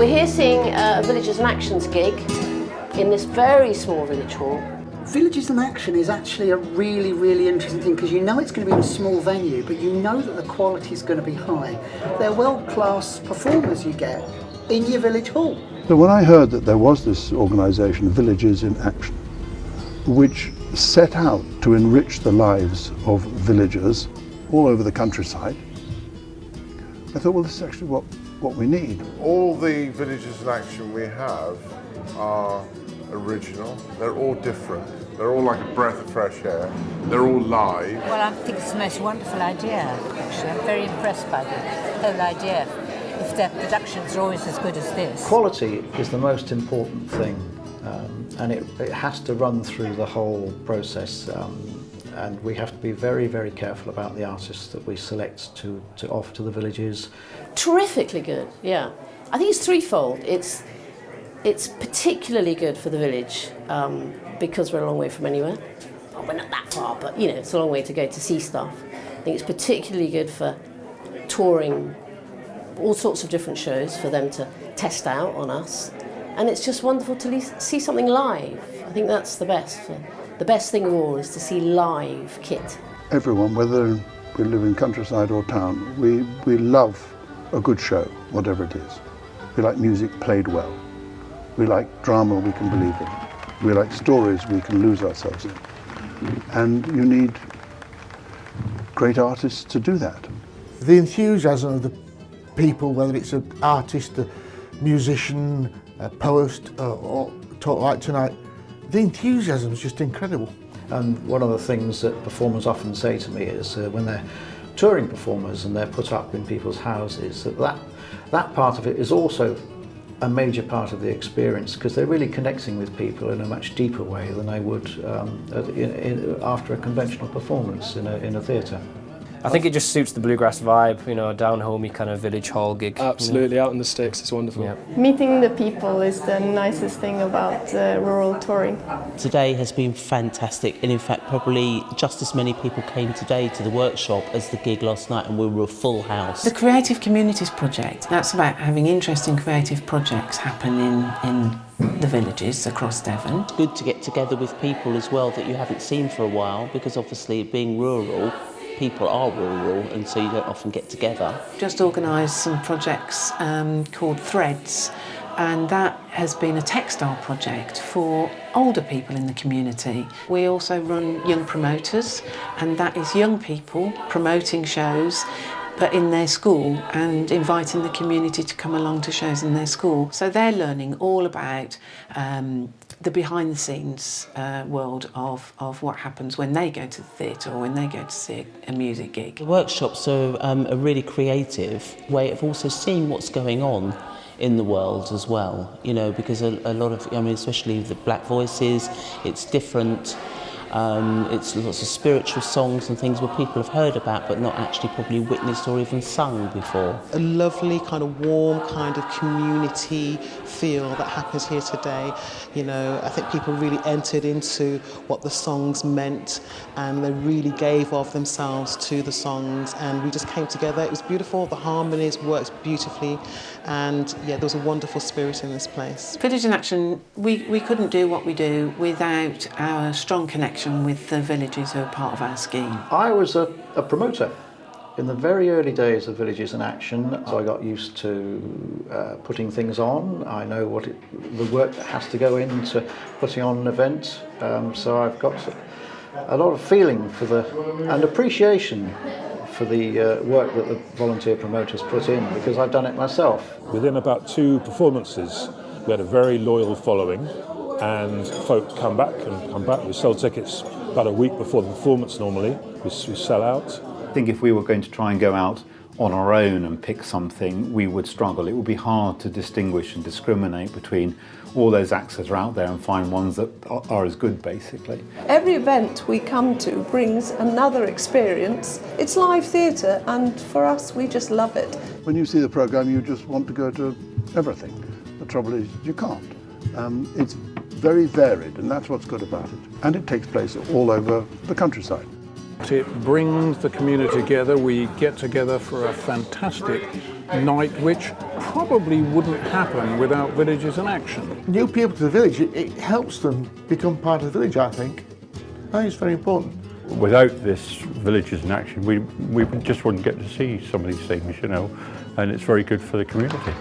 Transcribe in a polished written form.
We're here seeing a Villages in Actions gig in this very small village hall. Villages in Action is actually a really, really interesting thing because you know it's going to be in a small venue, but you know that the quality is going to be high. They're world-class performers you get in your village hall. So when I heard that there was this organisation, Villages in Action, which set out to enrich the lives of villagers all over the countryside, I thought, well, this is actually what we need. All the Villages in Action we have are original. They're all different. They're all like a breath of fresh air. They're all live. Well, I think it's the most wonderful idea, actually. I'm very impressed by the whole idea. If their productions are always as good as this. Quality is the most important thing, and it has to run through the whole process. And we have to be very, very careful about the artists that we select to offer to the villages. Terrifically good, yeah. I think it's threefold. It's particularly good for the village because we're a long way from anywhere. Well, we're not that far, but you know, it's a long way to go to see stuff. I think it's particularly good for touring all sorts of different shows for them to test out on us. And it's just wonderful to see something live. I think that's the best. The best thing of all is to see live kit. Everyone, whether we live in countryside or town, we love a good show, whatever it is. We like music played well. We like drama we can believe in. We like stories we can lose ourselves in. And you need great artists to do that. The enthusiasm of the people, whether it's an artist, a musician, a poet, or talk like tonight, the enthusiasm is just incredible. And one of the things that performers often say to me is when they're touring performers and they're put up in people's houses, that part of it is also a major part of the experience because they're really connecting with people in a much deeper way than they would after a conventional performance in a theatre. I think it just suits the bluegrass vibe, you know, a down-homey kind of village hall gig. Absolutely, you know? out in the sticks, it's wonderful. Yeah. Meeting the people is the nicest thing about rural touring. Today has been fantastic, and in fact probably just as many people came today to the workshop as the gig last night, and we were a full house. The Creative Communities Project, that's about having interesting creative projects happen in the villages across Devon. It's good to get together with people as well that you haven't seen for a while, because obviously being rural, people are rural and so you don't often get together. Just organised some projects called Threads, and that has been a textile project for older people in the community. We also run Young Promoters, and that is young people promoting shows but in their school and inviting the community to come along to shows in their school. So they're learning all about the behind-the-scenes world of what happens when they go to the theatre or when they go to see a music gig. The workshops are a really creative way of also seeing what's going on in the world as well, you know, because a lot of, I mean, especially the Black Voices, it's different. It's lots of spiritual songs and things where people have heard about but not actually probably witnessed or even sung before. A lovely kind of warm kind of community feel that happens here today. You know, I think people really entered into what the songs meant and they really gave of themselves to the songs, and we just came together. It was beautiful, the harmonies worked beautifully, and yeah, there was a wonderful spirit in this place. Village in Action, we couldn't do what we do without our strong connection with the villages who are part of our scheme. I was a promoter in the very early days of Villages in Action, so I got used to putting things on. I know the work that has to go into putting on an event, so I've got a lot of feeling for and appreciation for the work that the volunteer promoters put in, because I've done it myself. Within about 2 performances, we had a very loyal following, and folk come back. We sell tickets about a week before the performance normally. We sell out. I think if we were going to try and go out on our own and pick something, we would struggle. It would be hard to distinguish and discriminate between all those acts that are out there and find ones that are as good, basically. Every event we come to brings another experience. It's live theatre, and for us, we just love it. When you see the programme, you just want to go to everything. The trouble is, you can't. It's very varied, and that's what's good about it. And it takes place all over the countryside. It brings the community together. We get together for a fantastic night which probably wouldn't happen without Villages in Action. New people to the village, it helps them become part of the village, I think. I think it's very important. Without this Villages in Action, we just wouldn't get to see some of these things, you know, and it's very good for the community.